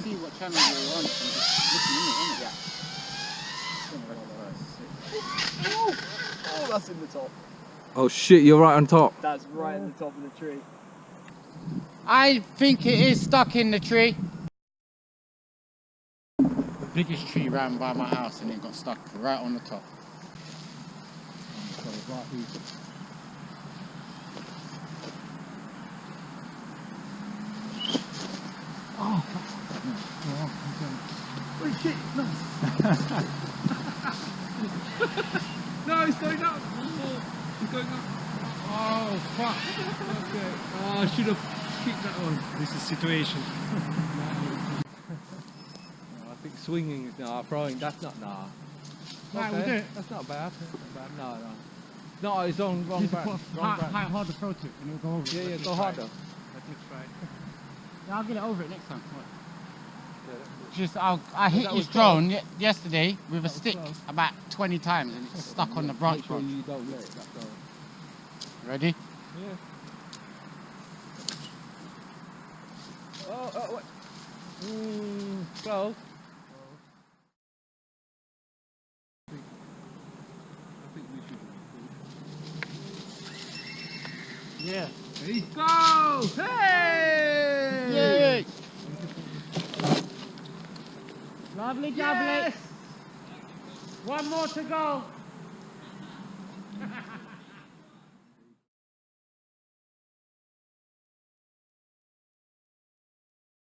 see what channel you're on. Just listen in it, innit? Yeah. Oh, that's in the top. Oh shit, you're right on top. That's right in the top of the tree. I think it is stuck in the tree. The biggest tree round by my house and it got stuck right on the top. Oh shit, no. No, it's going up. It's going up. Oh fuck. Okay. Oh, I should have kicked that one. This is situation. I think swinging is throwing, that's not, Right, we'll do it. That's not bad. No. No, it's on wrong back. Hard to throw to it and it'll go over it. Yeah, go harder. Let's try it. Yeah, I'll get it over it next time. Just, I hit his drone yesterday with a stick about 20 times and it's stuck on the branch. Make sure you don't let that go. Ready? Yeah. Oh, wait. Close. I think we should. Yeah. Ready? Go! Hey! Yay! Lovely jubbly. Yes! One more to go.